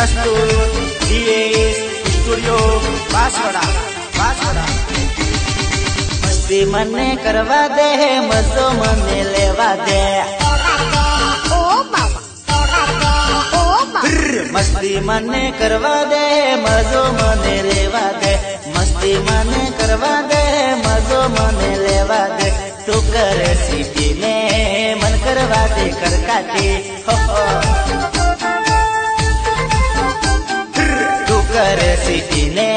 प्रस्तुत DS studio Banswara. मस्ती मने करवा दे, मजो मने लेवा दे। मस्ती मने करवा दे, मजो मने लेवा दे। मस्ती मने करवा दे, मजो मने लेवा दे। तू कर सीटी में मन करवा दे कर काटी हो। तू कर सीटी ने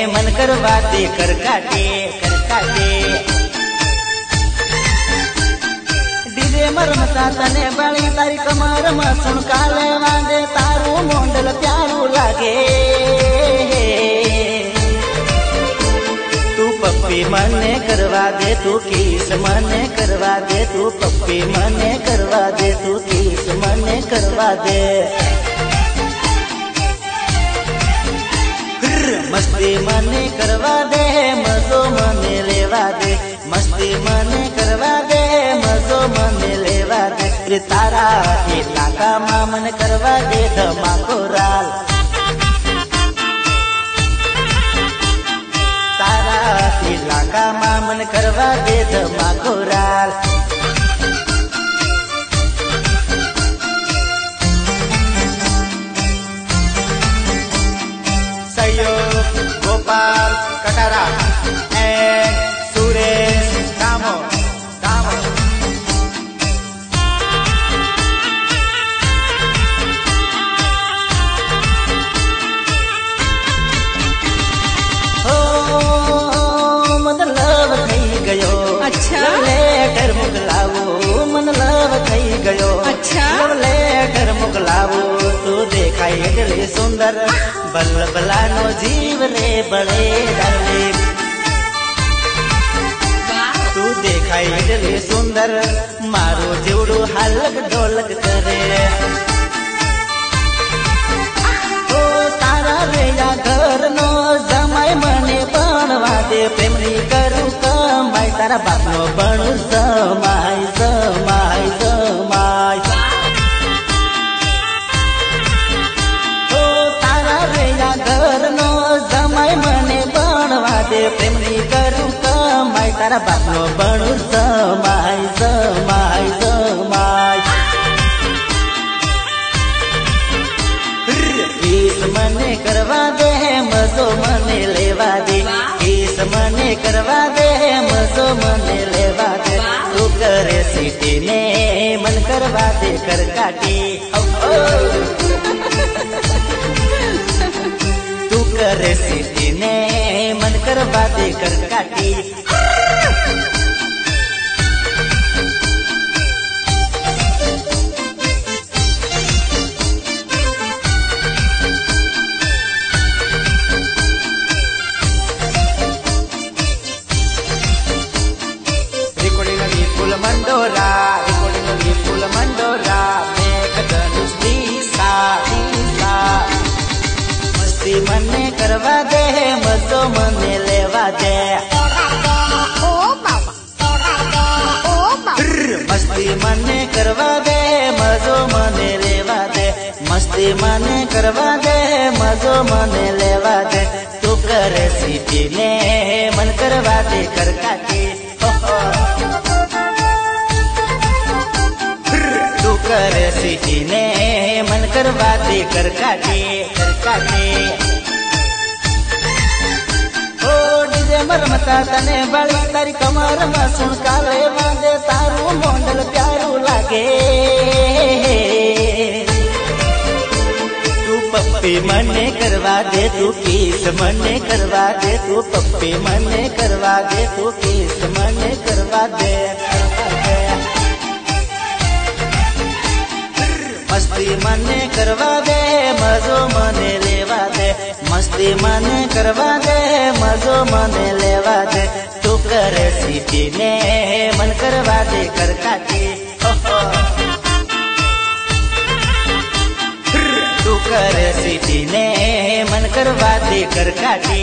मन करवा दे कर काटी डीजे मरमता तने बड़ी तारी कमर में सुनका लेवा दे। तारू मोंडल प्यारू लागे, तू पप्पी मने करवा दे, तू किस मने करवा दे। तू पप्पी मने करवा दे, तू किस मने करवा दे। मस्ती मने करवा दे, मजो मने लेवा दे। मस्ती मने करवा दे, मजो मने लेवा दे। तारा इलाका में मन करवा दे धमाको राल। तारा इलाका में मन करवा दे धमाको राल। सहयोग गोपाल कटारा एंड सुरेश दामो। हो मन लव थई गयो। अच्छा लेटर मोकलावो, मन लव थई गयो। अच्छा लेटर मोकलावो। तू देखाई एटले सुंदर, बलबलानो जीव रे बड़े डाले। तू देखाई एटले सुंदर, मारो जेवड़ो हालक ढोलक करे। ओ तारा रे या घर नो जमाई मने बनवा दे। प्रेमनी करू कमाई, तारा बापनो बनू जमाई जमाई जमाई। घर नो जमाई मने बनवा दे। प्रेमनी करू कमाई, तारा बापनो बनू जमाई जमाई जमाई। किस मने करवा दे, मजो मने लेवा दे। किस मने करवा दे, मजो मने लेवा दे। तू करे सीटी ने मन करवा दे कर काटी करे सीटी ने मन करवा दे कर काटी। रिकॉर्डिंग विपुल मंडोरा, रिकॉर्डिंग विपुल मंडोरा। मेघधनुष दिशा मस्ती मने करवा दे, मजो मने लेवा दे। मस्ती मने करवा दे, मजो मने लेवा दे। मस्ती मने करवा दे, मजो मने लेवा दे। तू कर सीटी ने मन करवा दे कर काटी तू कर सीटी ने मन करवा दे कर काटी। ओ डीजे मरमता तने बड़ी तारी कमर में सुनका लेवा दे। तारू मोंडल प्यारू लागे, तू पप्पी मने करवा दे, तू किस मने करवा दे। तू पप्पी मने करवा दे, तू किस मने करवा दे। मस्ती मने करवा दे, मजो मने लेवा दे। मस्ती मने करवा दे, मजो मने लेवा दे। तू कर सीटी ने मन करवा दे कर काटी तू कर सीटी ने मन करवा दे कर काटी।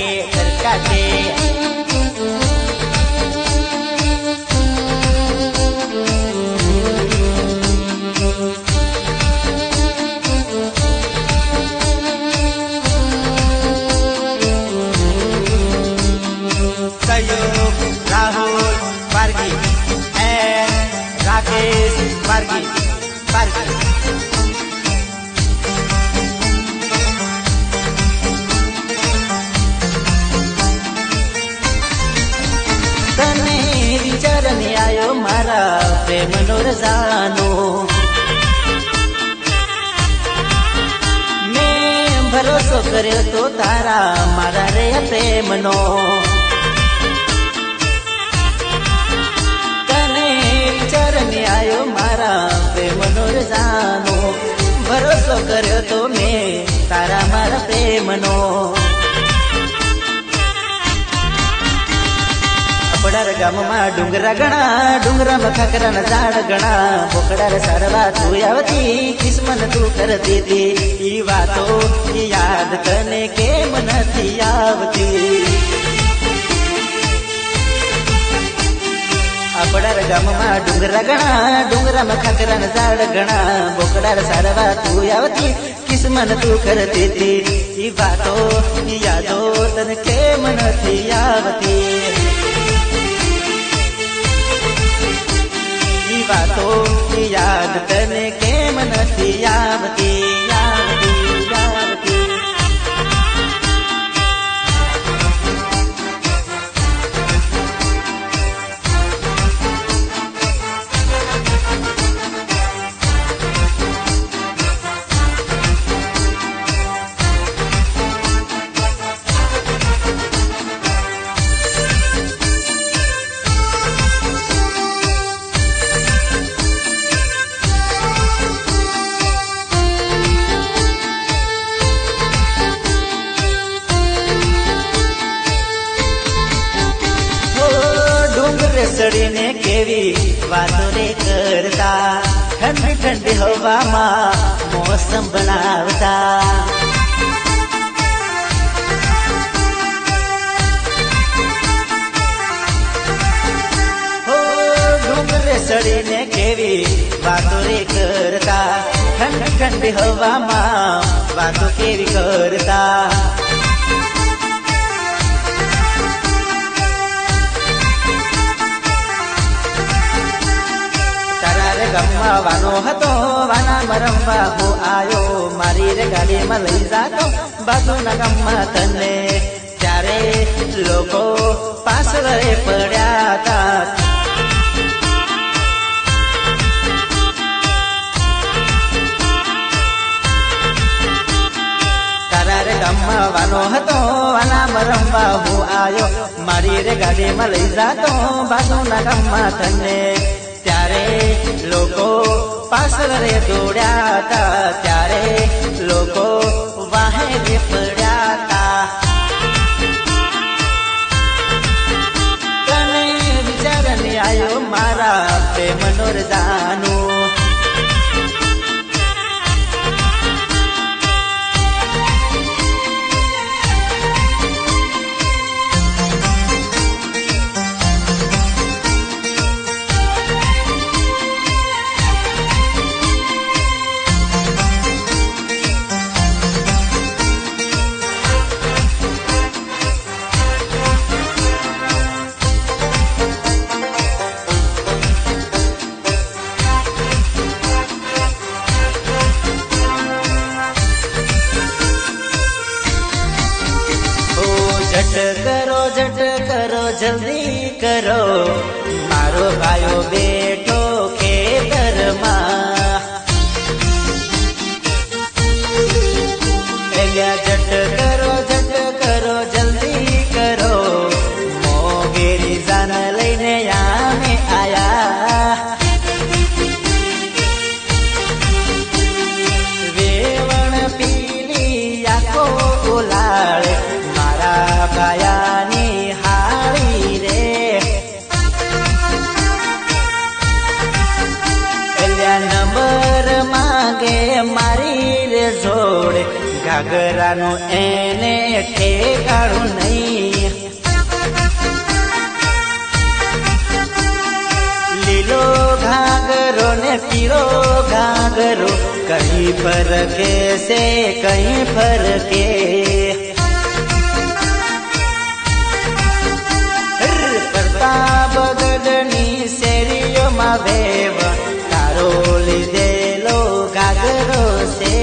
जानो मैं भरोसो कर्यो तो तारा मारा रे प्रेमनो तने विचार ने आयो मारा प्रेमनो रे जानो भरोसो कर्यो तो मैं तारा मारा प्रेमनो अपडार गाममा डुंगरा गणा डुंगरा खाकरा न झाड गणा बोकडार सारवा तू यावती किस्मन तू करती थी ई वातो याद करने के मन थी आवती अपडार गाममा डुंगरा गणा डुंगरा खाकरा न झाड गणा बोकडार सारवा तू यावती किस्मन तू करती थी ई वातो यादो तन के मन थी आवती बातो याद तने के मन थी आवती आवती आवती सड़ीने केवी वातो रे करता ठंडी ठंडी हवा मा मौसम बनावता हो डूंगरे सड़ीने केवी वातो रे करता ठंडी ठंडी हवा मा वातो केवी करता गम्मा वानो हतो वाना मरम्बा हो आयो मारी रे गाड़ी में लई जातो बाजू ना गम्मा तने त्यारे लोगो पास रे पड्या था तारा रे गम्मा वानो हतो वाना मरम्बा हो आयो मारी रे गाड़ी में लई जातो बाजू ना गम्मा तने त्यारे लोगो पास रे दौड़ा था त्यारे लोगो वाहे रे पड़ा था तने विचार ने आयो मारा प्रेमनो रे जानो झट करो जल्दी करो मारो भायो बेटो खेतर मां एलिया झट करो जल्दी करो मोगेरी जान लईने यामे आया वेवण पीली याको उलाळे मारा बायानी हारी रे एलिया नंबर मांगे मारी रे जोड़े घाघरानो एने ठेकाणो नहीं लीलो घाघरो ने पीरो घाघरो कहीं फरके से कहीं फरके बगडनी शेरियो मा वेव तारो लीधेलो घाघरो से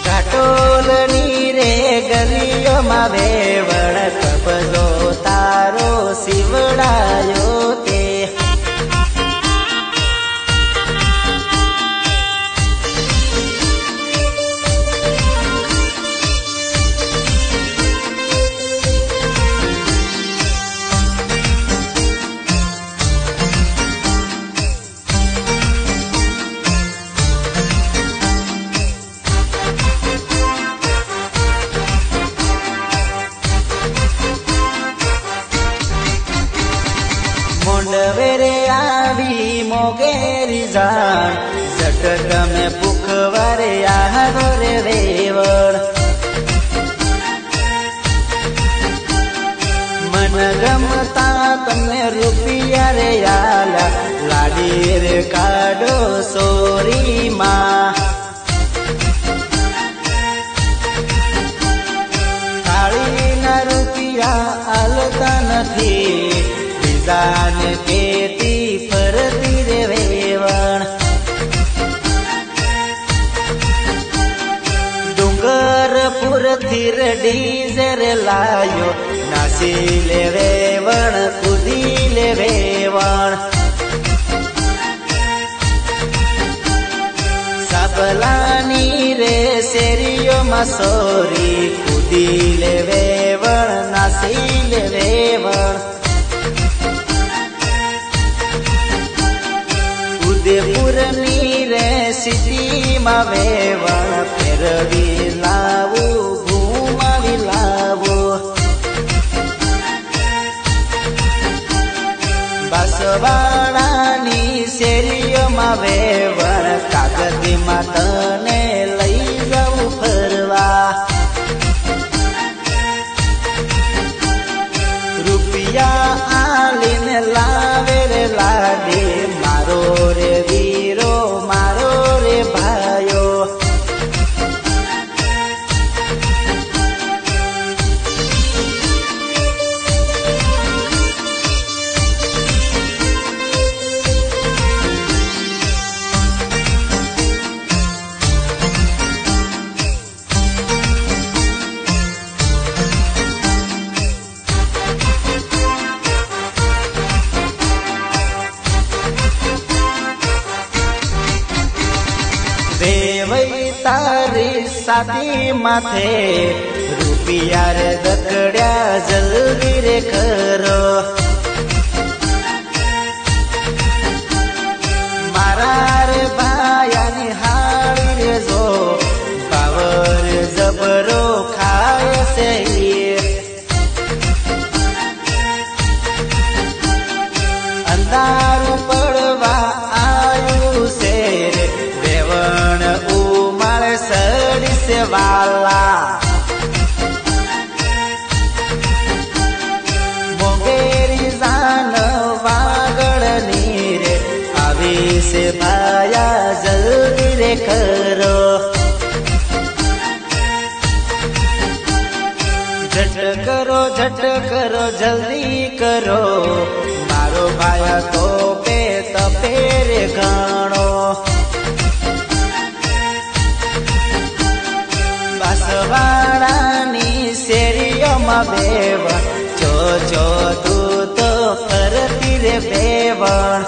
घाटोलनी रे गलियो मा वेवण कपजो तारो सी પીવડાયો તે મોંડવેરે આવી મોગેરી જાણ ઝટક મેં ભૂખવારે આહારો રે વેવળ મન ગમતા તમને રૂપિયા રે આલા લાડી રે કાઢો સોરીમાં થાળીના રૂપિયા આલતા નથી જાન કેતી ફરતી રે વેવણ ડુંગરપુરથી રે ડીઝર લાયો નાસી લે વેવણ કૂદી લે વેવણ સાબલાની રે શેરીઓમાં સોરી કૂદી લે વેવણ નાસી લે વેવણ ઉદયપુરની રે સિટીમાં વેવણ ફેરવી લાવું ઘુમાવી લાવું બાસવાડાની શેરીઓમાં વેવણ કાગદીમાં તને લઈ જાઉં ફરવા રૂપિયા આલીને લાવે રે લાડી મારો રે વીરો મારો રે ભાયો વેવઈ તારી સાદી માથે રૂપિયા રે દકડ્યા જલ્દી રે કરો મારા રે ભાયાની હાળી રે જો પાવર જબરો ખાય છે અંધારું પડવા આવ્યું છે રે વેવણ ઉમાળ સડી સે વાલા મોગેરી જાન વાગડની રે આવી સે ભાયા જલ્દી રે કરો झट करो जल्दी करो मारो भाया तो पे तपेरे घणो बासवाड़ानी શેરીઓમાં બેવણ ચો ચો તું તો ફરતી રે બેવણ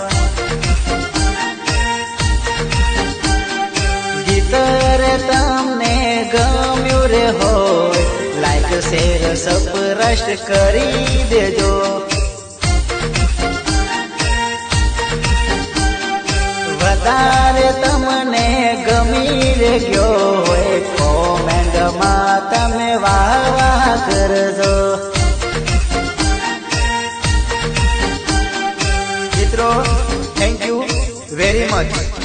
ગીત રે તમને ગમ્યું રે હોય લાઈક શેર સબસ્ક્રાઇબ કરી દેજો વધારે તમને ગમી રે ગયો હોય કોમેન્ટમાં તમે વાહ વાહ કરજો મિત્રો થેન્ક યુ વેરી મચ